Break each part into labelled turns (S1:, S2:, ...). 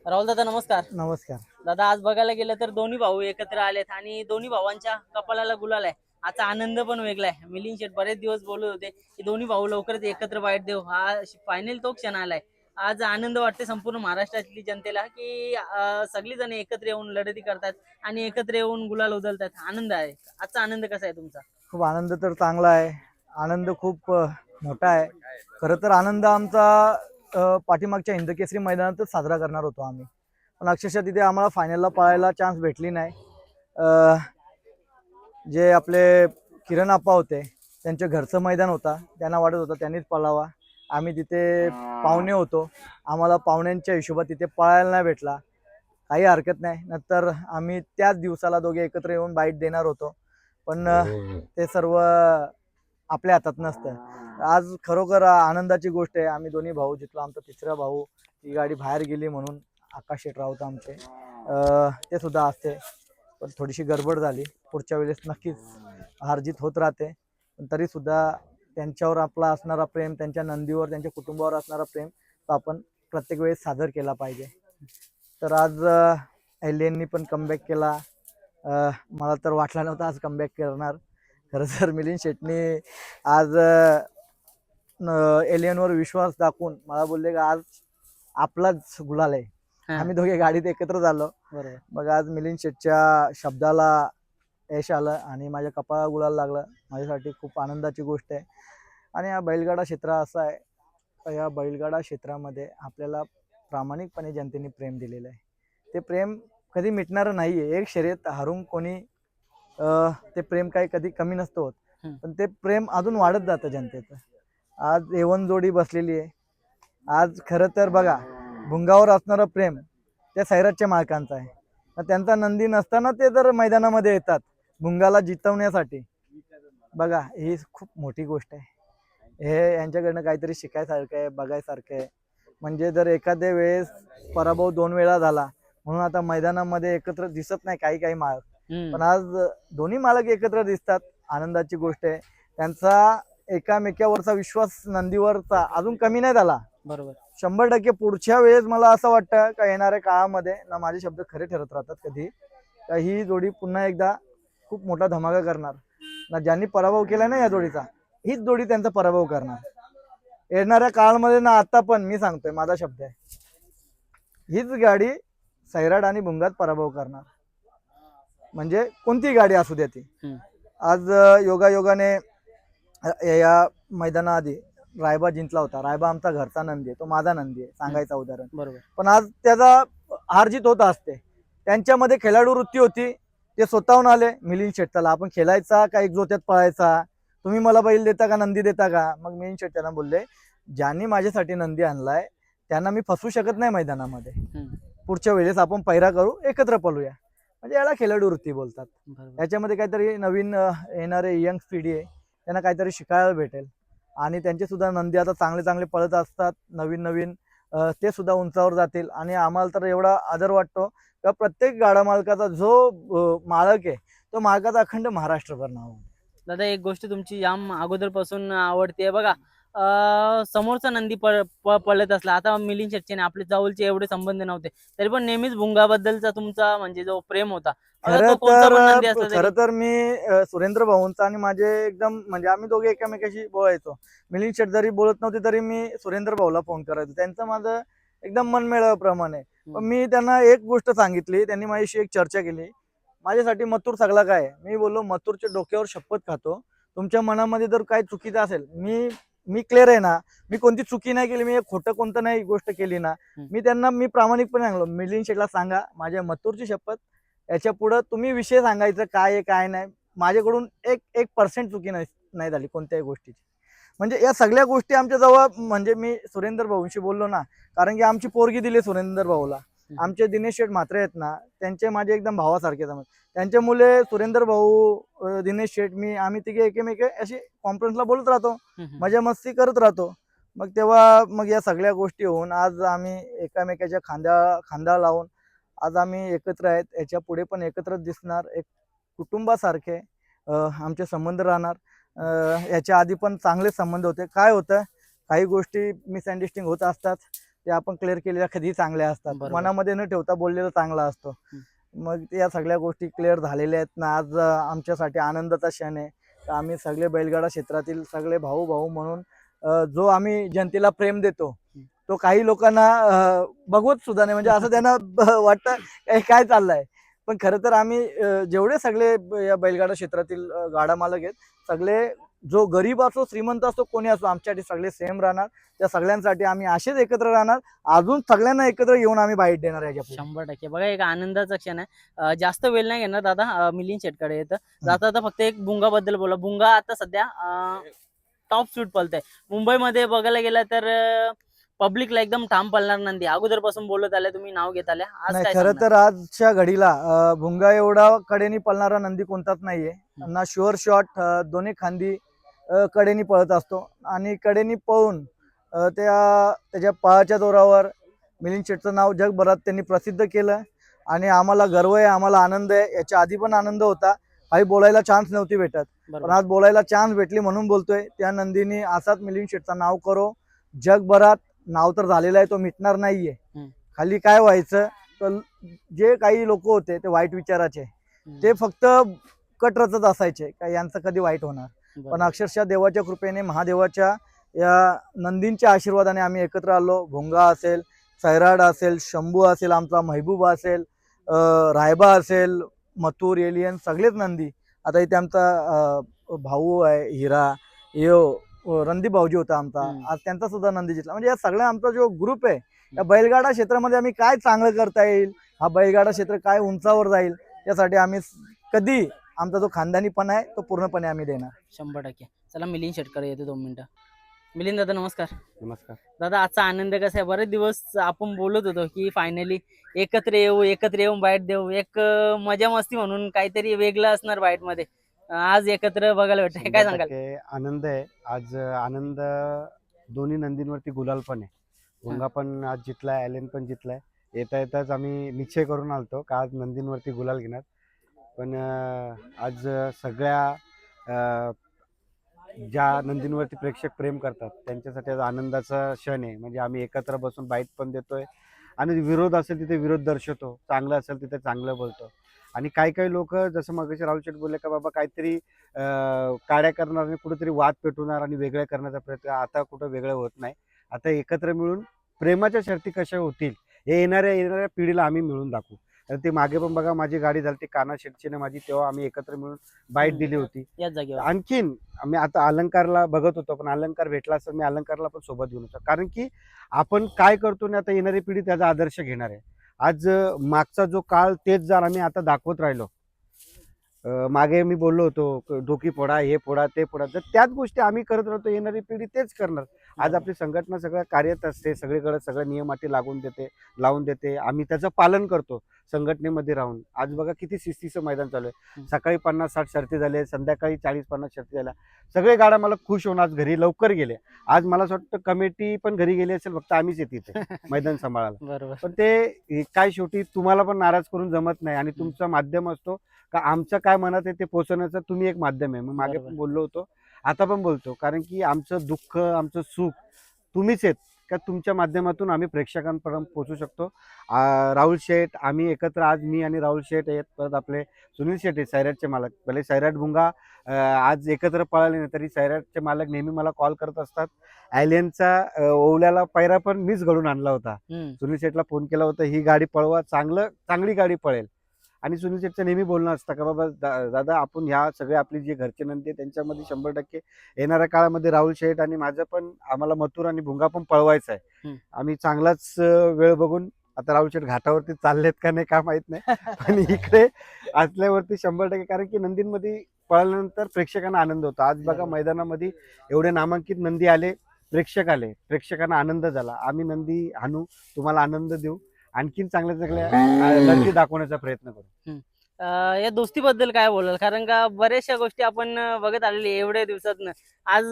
S1: राहुल दादा नमस्कार.
S2: नमस्कार.
S1: दादा आज बघायला गेलं तर दोन्ही भाऊ एकत्र आलेत आणि दोन्ही भावांच्या कपाळाला गुलाल आहे. आजचा आनंद पण वेगळा आहे. मिलिंद शेठ बरेच दिवस बोलत होते की दोन्ही भाऊ लवकरच एकत्र बाईट देऊ. हा फायनल तो क्षण आलाय. आज आनंद वाटते संपूर्ण महाराष्ट्रातली जनतेला की सगळी जण एकत्र येऊन लढती करतात आणि एकत्र येऊन गुलाल उधळतात. आनंद आहे. आजचा आनंद कसा आहे तुमचा?
S2: खूप आनंद तर चांगला आहे. आनंद खूप मोठा आहे. खरं तर आनंद आमचा पाठीमागच्या हिंदकेसरी मैदानातच साजरा करणार होतो आम्ही. पण अक्षरशः तिथे आम्हाला फायनलला पळायला चान्स भेटली नाही. जे आपले किरण आप्पा होते त्यांच्या घरचं मैदान होता, त्यांना वाटत होतं त्यांनीच पळावा. आम्ही तिथे पाहुणे होतो, आम्हाला पाहुण्यांच्या हिशोबात तिथे पळायला नाही भेटला. काही हरकत नाही, नंतर आम्ही त्याच दिवसाला दोघे एकत्र येऊन बाईट देणार होतो. पण ते सर्व आपल्या हातात नसतं. आज खरोखर आनंदाची गोष्ट आहे. आम्ही दोन्ही भाऊ जितला आमचा तिसरा भाऊ ती गाडी बाहेर गेली म्हणून आकाश शेट राऊत आमचे ते सुद्धा असते. पण थोडीशी गडबड झाली. पुढच्या वेळेस नक्कीच हारजीत होत राहते, पण तरी सुद्धा त्यांच्यावर आपला असणारा प्रेम, त्यांच्या नंदीवर, त्यांच्या कुटुंबावर असणारा प्रेम तो आपण प्रत्येक वेळेस सादर केला पाहिजे. तर आज एलियननी पण कमबॅक केला. मला तर वाटलं नव्हतं आज कमबॅक करणार. खरं तर मिलिंद शेटनी आज एलियनवर विश्वास दाखवून मला बोलले की आज आपलाच गुलाल आहे. आम्ही दोघे गाडीत एकत्र झालो.
S1: बरोबर.
S2: मग आज मिलिंद शेटच्या शब्दाला यश आलं आणि माझ्या कपाळाला गुलाल लागलं. माझ्यासाठी खूप आनंदाची गोष्ट आहे. आणि हा बैलगाडा क्षेत्र असं आहे, या बैलगाडा क्षेत्रामध्ये आपल्याला प्रामाणिकपणे जनतेने प्रेम दिलेलं आहे. ते प्रेम कधी मिटणारं नाही आहे. एक शर्यत हारून कोणी ते प्रेम काही कधी कमी नसतं होत, पण ते प्रेम अजून वाढत जातं जनतेचं. आज A1 जोडी बसलेली आहे. आज खरं तर बघा, भुंगावर असणारं प्रेम त्या सैराटच्या मालकांचं आहे. तर त्यांचा नंदी नसताना ते जर मैदानामध्ये येतात भुंगाला जितवण्यासाठी, बघा ही खूप मोठी गोष्ट आहे. हे यांच्याकडनं काहीतरी शिकायसारखं आहे, बघायसारखं आहे. म्हणजे जर एखाद्या वेळेस पराभव 2 वेळा झाला म्हणून आता मैदानामध्ये एकत्र दिसत नाही काही काही मालक, पण आज दोन्ही मालक एकत्र दिसतात. आनंदाची गोष्ट आहे. त्यांचा एकामेकावरचा विश्वास नंदीवरचा अजून कमी नाही झाला.
S1: बरोबर.
S2: 100% पुढच्या वेळेस मला असं वाटतं का येणाऱ्या काळामध्ये ना माझे शब्द खरे ठरत राहतात कधी, का ही जोडी पुन्हा एकदा खूप मोठा धमाका करणार. ना ज्यांनी पराभव केला ना या जोडीचा, हीच जोडी त्यांचा पराभव करणार येणाऱ्या काळामध्ये. ना आता पण मी सांगतोय, माझा शब्द आहे, हीच गाडी सैराट आणि भुंगात पराभव करणार. म्हणजे कोणती गाडी असू द्या ती. आज योगायोगाने या मैदानाआधी रायबा जिंकला होता. रायबा आमचा घरचा नंदी आहे, तो माझा नंदी आहे सांगायचं उदाहरण.
S1: बरोबर.
S2: पण आज त्याचा हारजीत होत असते. त्यांच्यामध्ये खेळाडू वृत्ती होती. ते स्वतःहून आले, मिलिंद शेट चला आपण खेळायचा का एक जोत्यात पळायचा, तुम्ही मला बैल देता का नंदी देता का. मग मिलिंद शेट त्यांना बोलले, ज्यांनी माझ्यासाठी नंदी आणलाय त्यांना मी फसवू शकत नाही मैदानामध्ये. पुढच्या वेळेस आपण पैरा करू, एकत्र पळूया. म्हणजे याला खेळाडू वृत्ती बोलतात. याच्यामध्ये काहीतरी नवीन येणारे यंग पिढी आहे, त्यांना काहीतरी शिकायला भेटेल. आणि त्यांचे सुद्धा नंदी आता चांगले चांगले पळत असतात. नवीन नवीन ते सुद्धा उंचावर जातील. आणि आम्हाला तर एवढा आदर वाटतो का प्रत्येक गाडा मालकाचा जो मालक आहे तो मालकाचा अखंड महाराष्ट्रभर नाव.
S1: दादा एक गोष्ट तुमची जाम अगोदरपासून आवडते बघा. समोरचा नंदी पळत असला, आता मिलिंद शेटचे आपले जवळचे एवढे संबंध नव्हते तरी पण नेहमीच भुंगाबद्दलचा तुमचा म्हणजे जो प्रेम होता.
S2: खरं तर मी सुरेंद्र भाऊंचा आणि माझे एकदम म्हणजे आम्ही दोघे एकमेकाशी बोलायचो. मिलिंद शेट जरी बोलत नव्हते तरी मी सुरेंद्र भाऊला फोन करायचो. त्यांचं माझं एकदम मनमेळाप्रमाणे. पण मी त्यांना एक गोष्ट सांगितली, त्यांनी माझ्याशी एक चर्चा केली. माझ्यासाठी मथुर सगळा काय. मी बोललो मथुरच्या डोक्यावर शपथ खातो, तुमच्या मनामध्ये जर काही चुकीचं असेल, मी क्लिअर आहे ना, मी कोणती चुकी नाही केली, मी खोटं कोणतं नाही गोष्ट केली ना. मी प्रामाणिकपणे सांगलो, मिलिंद शेटला सांगा माझ्या मथुरची शपथ, याच्या पुढे तुम्ही विषय सांगायचं काय आहे काय नाही. माझ्याकडून 1% चुकी नाही झाली कोणत्याही गोष्टीची. म्हणजे या सगळ्या गोष्टी आमच्या जवळ, म्हणजे मी सुरेंद्र भाऊंशी बोललो ना, कारण की आमची पोरगी दिली सुरेंद्र भाऊला. आमचे दिनेश शेठ म्हात्रे आहेत ना, त्यांचे माझे एकदम भावासारखे समज. त्यांच्या मुले सुरेंद्र भाऊ, दिनेश शेठ, मी आम्ही तिघे एकमेक अशी कॉन्फरन्सला बोलत राहतो, मजा मस्ती करत राहतो. मग तेव्हा मग या सगळ्या गोष्टी होऊन आज आम्ही एकामेकाच्या खांदा लावून आज आम्ही एकत्र आहेत. याच्या पुढे पण एकत्रच दिसणार. एक कुटुंबासारखे आमचे संबंध राहणार. याच्या आधी पण चांगले संबंध होते. काय होतं, काही गोष्टी मिसअंडरस्टँडिंग होत असतात, ते आपण क्लिअर केलेल्या कधी चांगल्या असतात.
S1: बरोबर.
S2: मनामध्ये न ठेवता बोललेलं चांगला असतो. मग या सगळ्या गोष्टी क्लिअर झालेल्या आहेत ना. आज आमच्यासाठी आनंदाचा क्षण आहे. तर आम्ही सगळे बैलगाडा क्षेत्रातील सगळे भाऊ भाऊ म्हणून जो आम्ही जनतेला प्रेम देतो तो काही लोकांना बघवत सुद्धा नाही. म्हणजे असं त्यांना वाटतं काय चाललंय. पण खरं तर आम्ही जेवढे सगळे या बैलगाडा क्षेत्रातील गाडा मालक आहेत सगळे, जो गरीब असो श्रीमंत असो कोणी असो, आमच्यासाठी सगळे सेम राहणार. त्या सगळ्यांसाठी आम्ही असेच एकत्र राहणार. अजून सगळ्यांना एकत्र येऊन आम्ही बाईट देणार याच्या पुढे.
S1: 100% बघा एक आनंदाचा क्षण आहे. जास्त वेळ नाही घेणार दादा. मिलिंद शेटकडे येतं जाता फक्त एक बुंगा बद्दल बोला. बुंगा आता सध्या टॉप स्पीड पळतंय मुंबईमध्ये बघायला गेलं तर. पब्लिकला एकदम ठाम पळणार नंदी अगोदरपासून बोलत आले, तुम्ही नाव घेत आले. आज
S2: नाही
S1: काय
S2: खरं
S1: सांगणार?
S2: तर आजच्या घडीला भुंगा एवढा कडेनी पळणारा नंदी कोणताच नाहीये ना. शुअर शॉट दोन्ही खांदी कडेनी पळत असतो आणि कडेनी पळून त्याच्या पळाच्या जोरावर मिलिंद शेटचं नाव जगभरात त्यांनी प्रसिद्ध केलं आणि आम्हाला गर्व आहे, आम्हाला आनंद आहे. याच्या आधी पण आनंद होता, काही बोलायला चान्स नव्हती भेटत, पण आज बोलायला चान्स भेटली म्हणून बोलतोय. त्या नंदीने असाच मिलिंद शेटचं नाव करो. जगभरात नाव तर झालेलं आहे, तो मिटणार नाहीये. खाली काय व्हायचं तर जे काही लोक होते ते वाईट विचाराचे, ते फक्त कट रचत असायचे का यांचं कधी वाईट होणार. पण अक्षरशः देवाच्या कृपेने, महादेवाच्या या नंदींच्या आशीर्वादाने आम्ही एकत्र आलो. भोंगा असेल, सैराड असेल, शंभू असेल, आमचा महबूब असेल, रायबा असेल, मथुर, एलियन, सगळेच नंदी. आता इथे आमचा भाऊ आहे हिरा, रणदीप भाऊजी होता आमचा, आज त्यांचा सुद्धा नंदी जिंकला. म्हणजे या सगळ्या आमचा जो ग्रुप आहे या बैलगाडा क्षेत्रामध्ये आम्ही काय चांगलं करता येईल, हा बैलगाडा क्षेत्र काय उंचावर जाईल, त्यासाठी आम्ही कधी आमचा जो खानदानीपणा आहे तो पूर्णपणे आम्ही देणार.
S1: 100%. चला मिलिंद शेटकडे येतो 2 मिनिटं. मिलिंद दादा नमस्कार.
S3: नमस्कार
S1: दादा आजचा आनंद कसा आहे? बरेच दिवस आपण बोलत होतो की फायनली एकत्र येऊन बाईट देऊ. एक मजा मस्ती म्हणून काहीतरी वेगळं असणार बाईट मध्ये. आज एकत्र बघायला भेटतंय, काय सांगाल?
S3: 100% आनंद आहे आज. आनंद दोन्ही नंदींवरती गुलाल पण आहे. भोंगा पण आज जितलाय, ॲलेन पण जितलाय. येताच आम्ही निश्चय करून आलतो का आज नंदींवरती गुलाल घेणार. पण आज सगळ्या ज्या नंदींवरती प्रेक्षक प्रेम करतात त्यांच्यासाठी आज आनंदाचा क्षण आहे. म्हणजे आम्ही एकत्र बसून बाईट पण देतोय आणि विरोध असेल तिथे विरोध दर्शवतो, चांगलं असेल तिथे चांगलं बोलतो. आणि काही लोक जसं मगाशी राहुल शेठ बोलले का बाबा काहीतरी काड्या करणार आणि कुठेतरी वाद पेटवणार आणि वेगळं करण्याचा प्रयत्न. आता कुठं वेगळं होत नाही. आता एकत्र मिळून प्रेमाच्या शर्ती कशा होतील हे येणाऱ्या पिढीला आम्ही मिळून दाखवू. तर ते मागे पण बघा माझी गाडी झाली ती काना शेटचीने माझी, तेव्हा आम्ही एकत्र मिळून बाईट दिली होती.
S1: याच जागेवर
S3: आणखीन आम्ही आता अलंकारला बघत होतो, पण अलंकार भेटला असं मी अलंकारला पण सोबत घेऊन होतो. कारण की आपण काय करतो ना, आता येणारी पिढी त्याचा आदर्श घेणार आहे. आज मागचा जो काळ तेच जर आम्ही आता दाखवत राहिलो, मागे मी बोललो होतो डोकी फोडा, हे फोडा, ते फोडा, जर त्याच गोष्टी आम्ही करत राहतो येणारी पिढी तेच करणार. आज आपली संघटना सगळं कार्यरत असते, सगळीकडे सगळं नियम अटी लावून देते. आम्ही त्याचं पालन करतो संघटनेमध्ये राहून. आज बघा किती शिस्तीचं मैदान चालू आहे. सकाळी 50-60 शर्ती झाले, संध्याकाळी 40-50 शर्ती झाल्या. सगळे गाड्या मला खुश होऊन आज घरी लवकर गेले. आज मला असं वाटतं कमिटी पण घरी गेली असेल, फक्त आम्हीच येते इथे मैदान सांभाळायला.
S1: बरोबर.
S3: पण ते काय शेवटी तुम्हाला पण नाराज करून जमत नाही आणि तुमचा माध्यम असतो का आमचं काय मनात आहे ते पोहोचवण्याचं तुम्ही एक माध्यम आहे. मग मागे पण बोललो होतो, आता पण बोलतो, कारण की आमचं दुःख, आमचं सुख तुम्हीच आहेत का तुमच्या माध्यमातून आम्ही प्रेक्षकांपर्यंत पोहोचू शकतो. राहुल शेठ, आम्ही एकत्र आज मी आणि राहुल शेठ आहेत, परत आपले सुनील शेठ आहेत सैराटचे मालक. भले सैराट भुंगा आज एकत्र पळाले नाही तरी सैराटचे मालक नेहमी मला कॉल करत असतात. ॲलियनचा ओवल्याला पैरा पण मीच घडून आणला होता. सुनील शेठला फोन केला होता, ही गाडी पळवा, चांगली गाडी पळेल. आणि सुनील शेठचं नेहमी बोलणं असतं का बाबा दादा आपण ह्या सगळे आपली जे घरचे नंदी त्यांच्यामध्ये 100% येणाऱ्या काळामध्ये राहुल शेठ आणि माझं पण आम्हाला मथुर आणि भुंगा पण पळवायचा आहे. आम्ही चांगलाच वेळ बघून, आता राहुल शेठ घाटावरती चाललेत का नाही का माहित नाही, पण इकडे असल्यावरती 100%, कारण की नंदींमध्ये पळाल्यानंतर प्रेक्षकांना आनंद होतो. आज बघा मैदानामध्ये एवढे नामांकित नंदी आले, प्रेक्षकांना आनंद झाला. आम्ही नंदी आणू, तुम्हाला आनंद देऊ, आणखीन चांगल्या लढती दाखवण्याचा प्रयत्न करू.
S1: या दोस्तीबद्दल काय बोलाल? कारण का बऱ्याचशा गोष्टी आपण बघत आलेली एवढ्या दिवसात. आज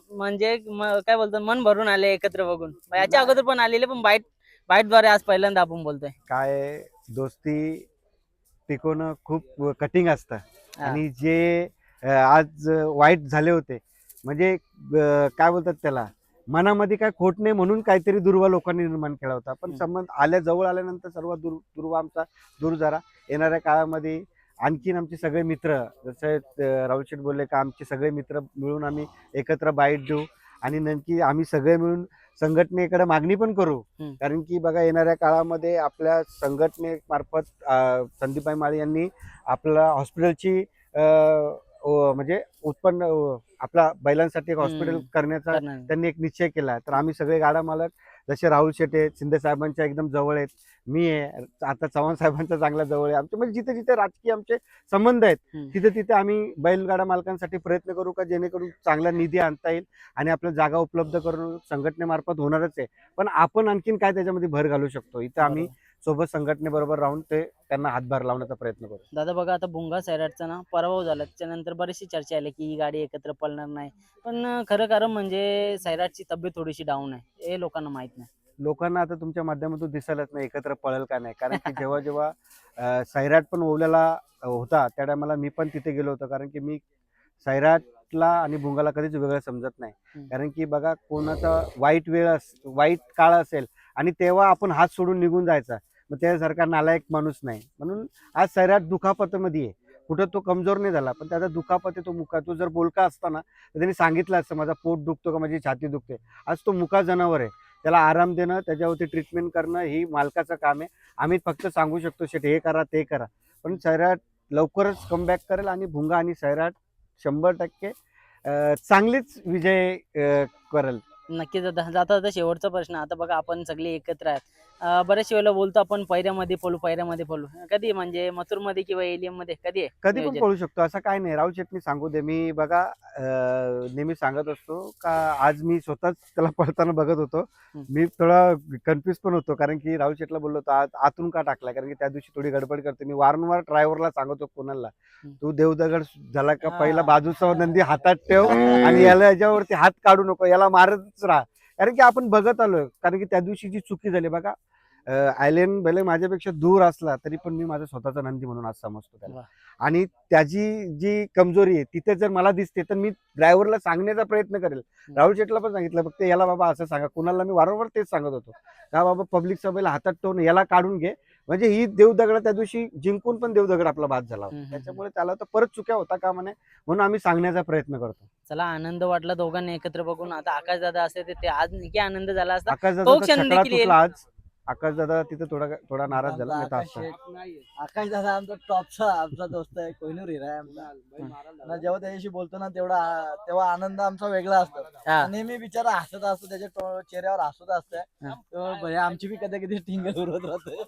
S1: म्हणजे काय बोलतात, मन भरून आले एकत्र बघून. याच्या अगोदर पण आलेले, पण बाईटद्वारे आज पहिल्यांदा आपण बोलतोय.
S3: काय दोस्ती टिकवणं खूप कठीण असतं. आणि जे आज वाईट झाले होते, म्हणजे काय बोलतात त्याला, मनामध्ये काय खोट नाही म्हणून काहीतरी दुर्वा लोकांनी निर्माण केला होता. पण
S1: हम्म.
S3: संबंध जवळ आल्यानंतर सर्व दुर्वा आमचा दूर झाला. येणाऱ्या काळामध्ये आणखीन आमचे सगळे मित्र, जसे राहुल शेठ बोलले का आमचे सगळे मित्र मिळून आम्ही एकत्र बाईट देऊ आणि नक्की आम्ही सगळे मिळून संघटनेकडे मागणी पण करू.
S1: हम्म.
S3: कारण की बघा, येणाऱ्या काळामध्ये आपल्या संघटनेमार्फत संदीपभाई माळी यांनी आपल्या हॉस्पिटलची म्हणजे उत्पन्न आपल्या बैलांसाठी एक हॉस्पिटल करण्याचा
S1: करणार.
S3: त्यांनी एक निश्चय केला. तर आम्ही सगळे गाडा मालक, जसे राहुल शेठ आहेत, शिंदे साहेबांच्या एकदम जवळ आहेत, मी आहे, आता चव्हाण साहेबांच्या चांगल्या जवळ आहे, आमचे म्हणजे जिथे जिथे राजकीय आमचे संबंध आहेत
S1: हम्म.
S3: तिथे तिथे आम्ही बैलगाडा मालकांसाठी प्रयत्न करू का जेणेकरून चांगला निधी आणता येईल आणि आपल्या जागा उपलब्ध करून संघटनेमार्फत होणारच आहे. पण आपण आणखीन काय त्याच्यामध्ये भर घालू शकतो, इथं आम्ही सोबत संघटनेबरोबर राहून ते त्यांना हातभार लावण्याचा प्रयत्न करू.
S1: दादा बघा, आता भुंगा सैराटचा ना पराभव झाला, त्याच्यानंतर बरीचशी चर्चा आली की ही गाडी एकत्र पळणार नाही. पण खरं कारण म्हणजे सैराटची तब्येत थोडीशी डाऊन आहे, हे लोकांना माहित नाही.
S3: लोकांना आता तुमच्या माध्यमातून दिसायलाच नाही एकत्र पळेल का नाही. कारण की जेव्हा जेव्हा सैराट पण ओवल्याला होता त्या टायमाला मी पण तिथे गेलो होतो. कारण की मी सैराटला आणि भुंगाला कधीच वेगळं समजत नाही.
S1: हम्म.
S3: कारण की बघा, कोणाचा वाईट काळ असेल आणि तेव्हा आपण हात सोडून निघून जायचा, मग त्यासारखा नालायक माणूस नाही. म्हणून आज सैराट दुखापतीमध्ये आहे. कुठं तो कमजोर नाही झाला, पण त्याचा दुखापत आहे, तो मुका. तो जर बोलका असता ना तर त्यांनी सांगितलं असतं माझा पोट दुखतो का माझी छाती दुखते. आज तो मुका जनावर आहे, त्याला आराम देणं, त्याच्यावरती ट्रीटमेंट करणं ही मालकाचं काम आहे. आम्ही फक्त सांगू शकतो शेट हे करा ते करा. पण सैराट लवकरच कमबॅक करेल आणि भुंगा आणि सैराट 100% चांगलीच विजय करेल.
S1: नक्कीच दादा. जाता जाता शेवटचा प्रश्न, आता बघा आपण सगळे एकत्र आहेत, बऱ्याच वेळेला बोलतो आपण पैऱ्यामध्ये पळू. कधी म्हणजे मथुरमध्ये किंवा एलियम मध्ये कधी आहे
S3: कधी पण
S1: नियोजन?
S3: पळू शकतो, असं काय नाही. राहुल शेटनी सांगू दे, मी बघा नेहमी सांगत असतो का आज मी स्वतःच त्याला पळताना बघत होतो.
S1: हम्म.
S3: मी थोडा कन्फ्युज पण होतो, कारण की राहुल शेटला बोललो होतो आज आतून का टाकला, कारण की त्या दिवशी थोडी गडबड करते. मी वारंवार ड्रायव्हरला सांगतो कोणाला, तू देवदगड झाला का पहिला बाजूचा नंदी हातात ठेव आणि याच्यावरती हात काढू नको, याला मारतच राहा. कारण की आपण बघत आलोय, कारण की त्या दिवशी जी चुकी झाली बघा, आयलेन भले माझ्यापेक्षा दूर असला तरी पण मी माझा स्वतःचा नंदी म्हणून आज समजतो त्याला.
S1: वा.
S3: आणि त्याची जी कमजोरी आहे तिथे जर मला दिसते तर मी ड्रायव्हरला सांगण्याचा प्रयत्न करेल. राहुल शेटला पण सांगितलं, फक्त याला बाबा असं सांगा. कुणाला मी वारंवार तेच सांगत होतो का बाबा पब्लिक सभेला हातात ठेवून याला काढून घे, म्हणजे ही देवदगड त्या दिवशी जिंकून पण देवदगड आपला बाद झाला होता. त्याच्यामुळे त्याला तर परत चुक्या होता का म्हणे, म्हणून आम्ही सांगण्याचा प्रयत्न करतो.
S1: चला, आनंद वाटला दोघांनी एकत्र बघून. आता आकाश दादा असते ते आज नक्की आनंद झाला असता.
S3: आकाश
S1: तो
S3: दादा
S1: क्षण
S3: छकडा
S1: देखील येईल.
S3: तुटला आज. आकाश दादा तिथे थोडा नाराज झाला. नाही तर
S2: आकाश
S3: असता.
S2: आकाश दादा आमचा टॉपचा आमचा दोस्त आहे, कोहिनूर हिरा आहे आमचा. ना जेव्हा त्याच्याशी बोलतो ना तेव्हा आनंद आमचा वेगळा असतो.
S1: हा.
S2: नेहमी बिचारा हसत असतो, त्याच्या चेहऱ्यावर हसत असतं. भैया आमची बी कधी कधी टिंगल उडवत राहते.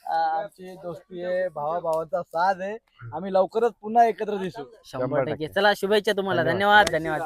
S2: आमची दोस्ती आहे, भावाचा साथ आहे. आम्ही लवकरच पुन्हा एकत्र दिसू.
S1: 100%. चला, शुभेच्छा तुम्हाला.
S3: धन्यवाद.
S1: धन्यवाद.